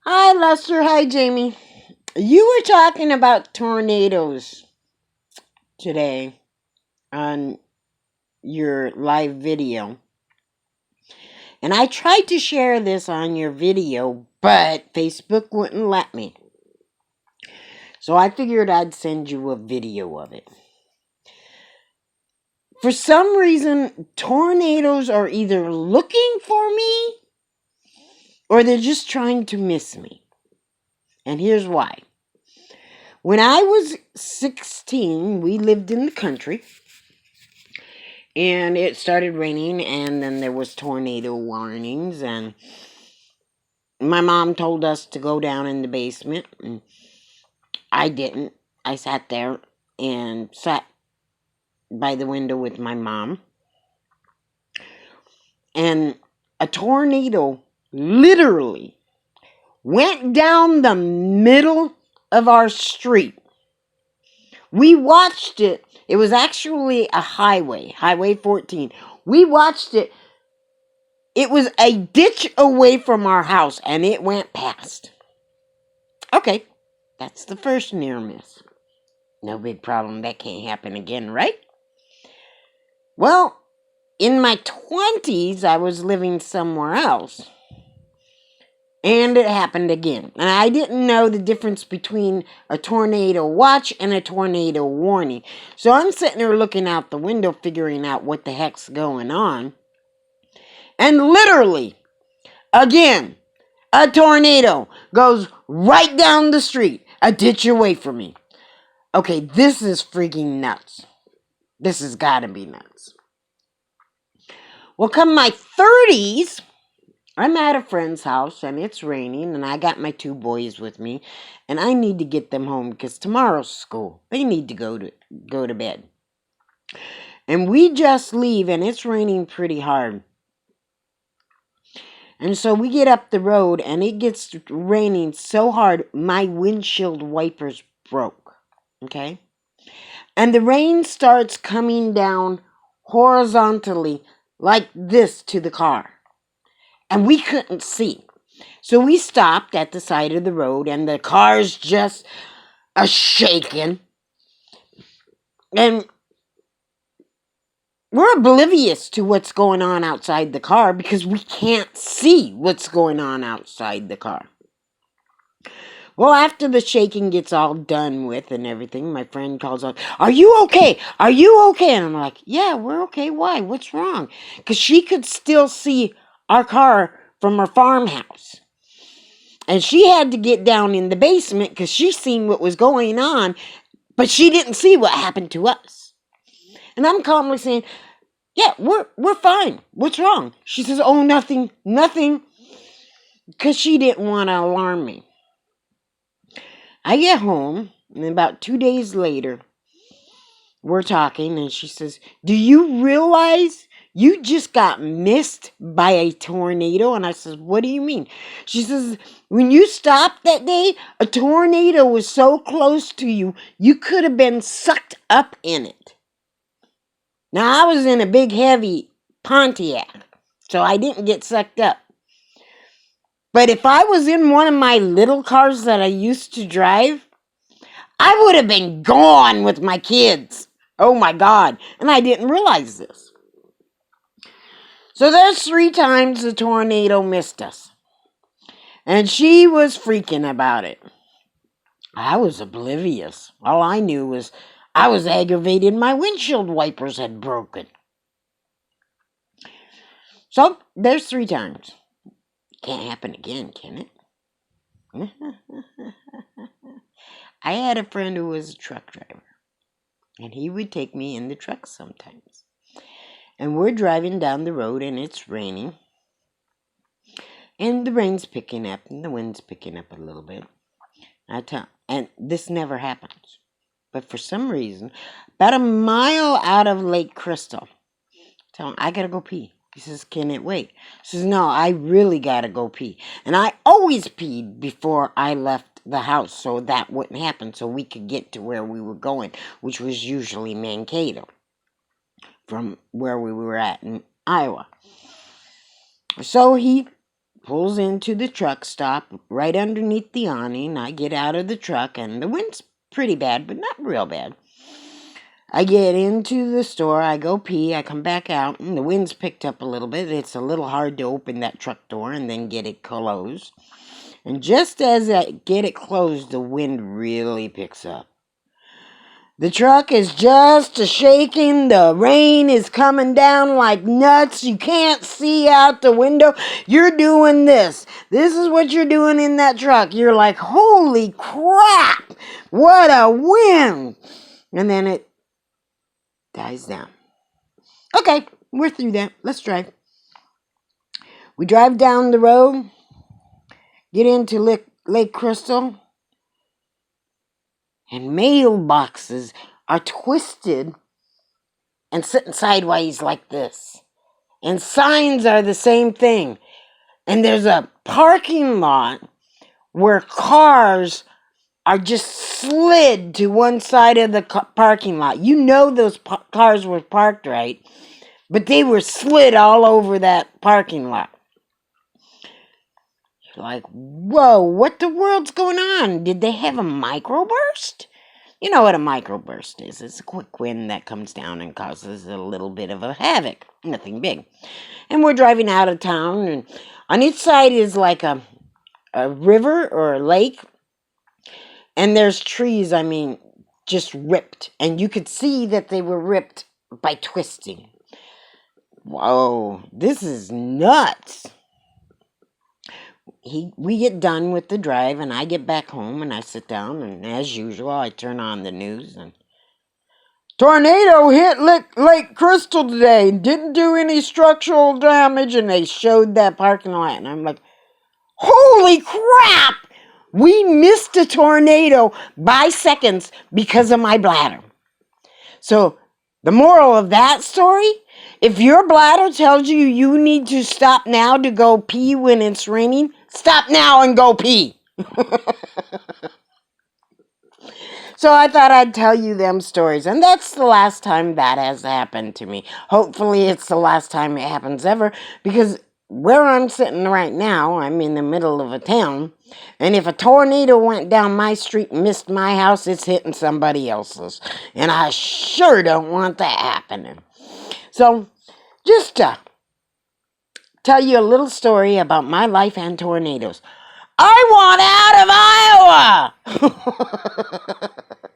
Hi, Lester. Hi, Jamie. You were talking about tornadoes today on your live video. And I tried to share this on your video, but Facebook wouldn't let me. So I figured I'd send you a video of it. For some reason, tornadoes are either looking for me or they're just trying to miss me. And here's why. When I was 16, we lived in the country. And it started raining, and then there was tornado warnings, and my mom told us to go down in the basement, and I didn't. I sat there and sat by the window with my mom, and a tornado literally went down the middle of our street. We watched it. It was actually a Highway 14. We watched it. It was a ditch away from our house, and it went past. Okay, that's the first near miss. No big problem. That can't happen again, right? Well, in my 20s, I was living somewhere else. And it happened again. And I didn't know the difference between a tornado watch and a tornado warning. So I'm sitting there looking out the window, figuring out what the heck's going on. And literally, again, a tornado goes right down the street, a ditch away from me. Okay, this is freaking nuts. This has got to be nuts. Well, come my 30s, I'm at a friend's house and it's raining and I got my two boys with me and I need to get them home because tomorrow's school. They need to go to bed. And we just leave and it's raining pretty hard. And so we get up the road and it gets raining so hard my windshield wipers broke. Okay? And the rain starts coming down horizontally like this to the car. And we couldn't see. So we stopped at the side of the road and the car's just a shaking. And we're oblivious to what's going on outside the car because we can't see what's going on outside the car. Well, after the shaking gets all done with and everything, my friend calls out, "Are you okay? Are you okay?" And I'm like, "Yeah, we're okay. Why? What's wrong?" Because she could still see our car from our farmhouse. And she had to get down in the basement because she seen what was going on, but she didn't see what happened to us. And I'm calmly saying, "Yeah, we're fine. What's wrong?" She says, "Oh, nothing, nothing," because she didn't want to alarm me. I get home, and about 2 days later, we're talking, and she says, "Do you realize you just got missed by a tornado?" And I says, "What do you mean?" She says, "When you stopped that day, a tornado was so close to you, you could have been sucked up in it." Now, I was in a big, heavy Pontiac, so I didn't get sucked up. But if I was in one of my little cars that I used to drive, I would have been gone with my kids. Oh my God. And I didn't realize this. So there's 3 times the tornado missed us. And she was freaking about it. I was oblivious. All I knew was I was aggravated. My windshield wipers had broken. So there's 3 times. Can't happen again, can it? I had a friend who was a truck driver. And he would take me in the truck sometimes. And we're driving down the road and it's raining. And the rain's picking up and the wind's picking up a little bit. And this never happens. But for some reason, about a mile out of Lake Crystal, tell him, "I gotta go pee." He says, "Can it wait?" She says, "No, I really gotta go pee." And I always peed before I left the house so that wouldn't happen, so we could get to where we were going, which was usually Mankato, from where we were at in Iowa. So he pulls into the truck stop right underneath the awning. I get out of the truck, and the wind's pretty bad, but not real bad. I get into the store, I go pee, I come back out, and the wind's picked up a little bit. It's a little hard to open that truck door and then get it closed. And just as I get it closed, the wind really picks up. The truck is just a-shaking. The rain is coming down like nuts. You can't see out the window. You're doing this. This is what you're doing in that truck. You're like, holy crap! What a wind! And then it dies down. Okay, we're through that. Let's drive. We drive down the road, get into Lake Crystal, and mailboxes are twisted and sitting sideways like this. And signs are the same thing. And there's a parking lot where cars are just slid to one side of the parking lot. You know those cars were parked right, but they were slid all over that parking lot. You're like, whoa, what the world's going on? Did they have a microburst? You know what a microburst is. It's a quick wind that comes down and causes a little bit of a havoc. Nothing big. And we're driving out of town, and on each side is like a river or a lake. And there's trees, just ripped. And you could see that they were ripped by twisting. Whoa, this is nuts. We get done with the drive, and I get back home, and I sit down, and as usual, I turn on the news, and tornado hit Lake Crystal today. Didn't do any structural damage, and they showed that parking lot, and I'm like, holy crap! We missed a tornado by seconds because of my bladder. So, the moral of that story, if your bladder tells you you need to stop now to go pee when it's raining, stop now and go pee. So I thought I'd tell you them stories. And that's the last time that has happened to me. Hopefully it's the last time it happens ever, because where I'm sitting right now, I'm in the middle of a town. And if a tornado went down my street and missed my house, it's hitting somebody else's. And I sure don't want that happening. So, just to tell you a little story about my life and tornadoes. I want out of Iowa!